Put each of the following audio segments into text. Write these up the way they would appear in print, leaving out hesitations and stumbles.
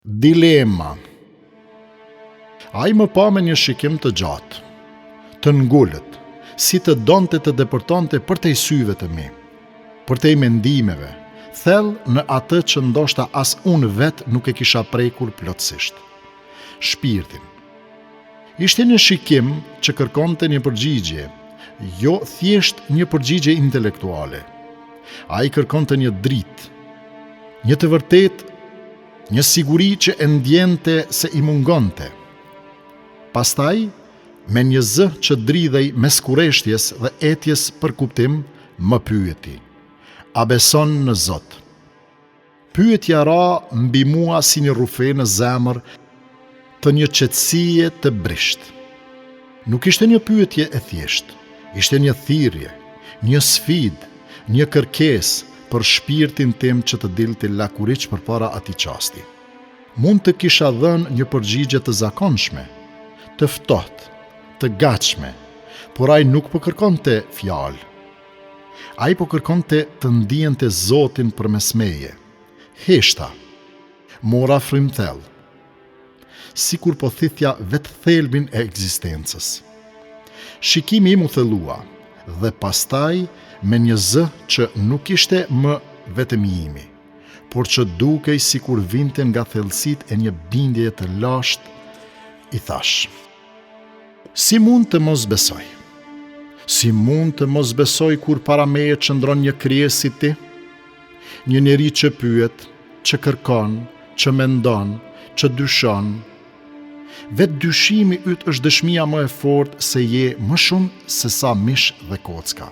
Dilema. Ai më pa me një shikim të gjatë, të ngullët, si të donte të depërtonte përtej syve të mi, përtej mendimeve, thellë në atë që ndoshta as unë vetë nuk e kisha prekur plotësisht. Shpirtin. Ishte një shikim që kërkonte një përgjigje, jo thjesht një përgjigje intelektuale. Ai kërkonte një dritë, një të vërtetë, një siguri që e ndjente se i mungonte. Pastaj, me një zë që dridhej mes kureshtjes dhe etjes për kuptim, më pyeti: a beson në Zot? Pyetja ra mbi mua si një rufe në zemër të një qetësie të brisht. Nuk ishte një pyetje e thjesht, ishte një thirrje, një sfidë, një kërkesë për shpirtin tim që të dilte lakuriç përpara atij çasti. Mund të kisha dhënë një përgjigje të zakonshme, të ftohtë, të gatshme, por ai nuk po kërkonte fjalë. Ai po kërkonte të ndjente Zotin përmes meje. Heshta, mora frymthell, sikur po thithja vetë thelbin e ekzistencës. Shikimi im u thellua, dhe pastaj me një zë që nuk ishte më vetëm imi, por që dukej sikur vinte nga thellësitë e një bindje të lashtë, i thash: si mund të mos besoj? Si mund të mos besoj kur para meje qëndron një krijesë si ti? Një njeri që pyet, që kërkon, që mendon, që dyshon. Vetë dyshimi yt është dëshmia më e fortë se je më shumë se sa mish dhe kocka.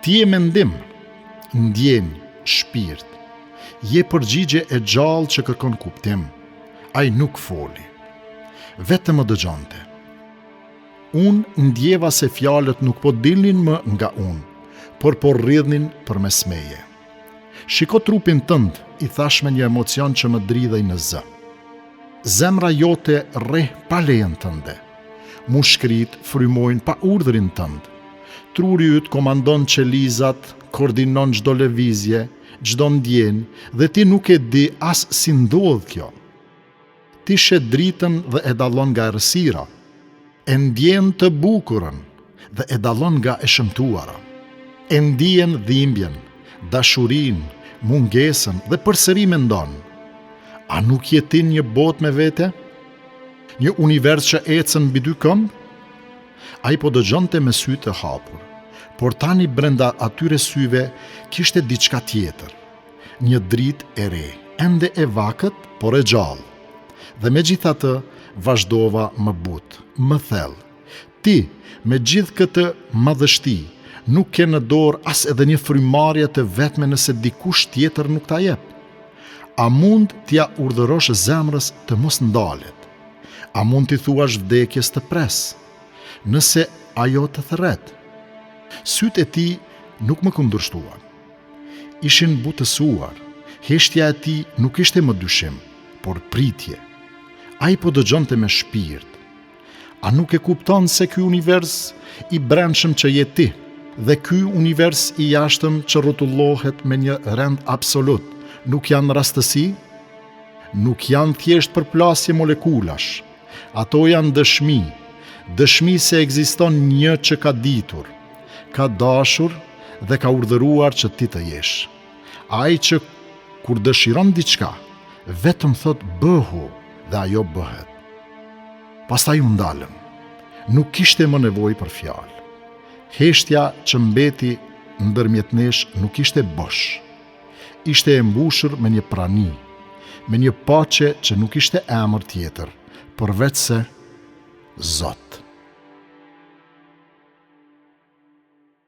Ti je mendim, ndjenjë, shpirt. Je përgjigje e gjallë që kërkon kuptim. Ai nuk foli, vetëm më dëgjonte. Unë ndjeva se fjalët nuk po dilnin më nga unë, por po rridhnin përmes meje. Shiko trupin tënd, i thash me një emocion që më dridhej në zë. Zemra jote rreh pa lejen tënde. Mushkrit frymojnë pa urdhrin tënd. Truri yt komandon qelizat, koordinon çdo lëvizje, çdo ndjenjë, dhe ti nuk e di as si ndodh kjo. Ti shet dritën dhe e dallon nga errësira, e ndjen të bukurën dhe e dallon nga e shëmtuara. E ndjen dhimbjen, dashurinë, mungesën dhe përsëri mendon: a nuk je ti një botë me vete? Një univers që ecën mbi dy këmbë? Ai po dëgjonte me sy të hapur, por tani brenda atyre syve kishte diçka tjetër, një dritë e re, ende e vakët, por e gjallë. Dhe megjithatë, vazhdova më butë, më thellë. Ti, me gjithë këtë madhështi, nuk ke në dorë as edhe një frymarrje të vetme nëse dikush tjetër nuk ta jep. A mund t'ja urdhërosh zemrës të mos ndalet? A mund t'i thuash vdekjes të pres, nëse ajo të thërret? Sytë e ti nuk më kundërshtuan. Ishin butësuar, heshtja e ti nuk ishte më dyshim, por pritje. Ai po dëgjonte me shpirt. A nuk e kupton se ky univers i brendshëm që je ti, dhe ky univers i jashtëm që rrotullohet me një rend absolut, nuk janë rastësi? Nuk janë thjesht përplasje molekulash. Ato janë dëshmi se ekziston një që ka ditur, ka dashur dhe ka urdhëruar që ti të jesh. Ai që kur dëshiron diçka, vetëm thot bëhu dhe ajo bëhet. Pastaj u ndalëm. Nuk kishte më nevojë për fjalë. Heshtja që mbeti ndërmjet nesh nuk ishte bosh. Ishte e mbushur me një prani, me një paqe që nuk ishte emër tjetër, përveç se Zot.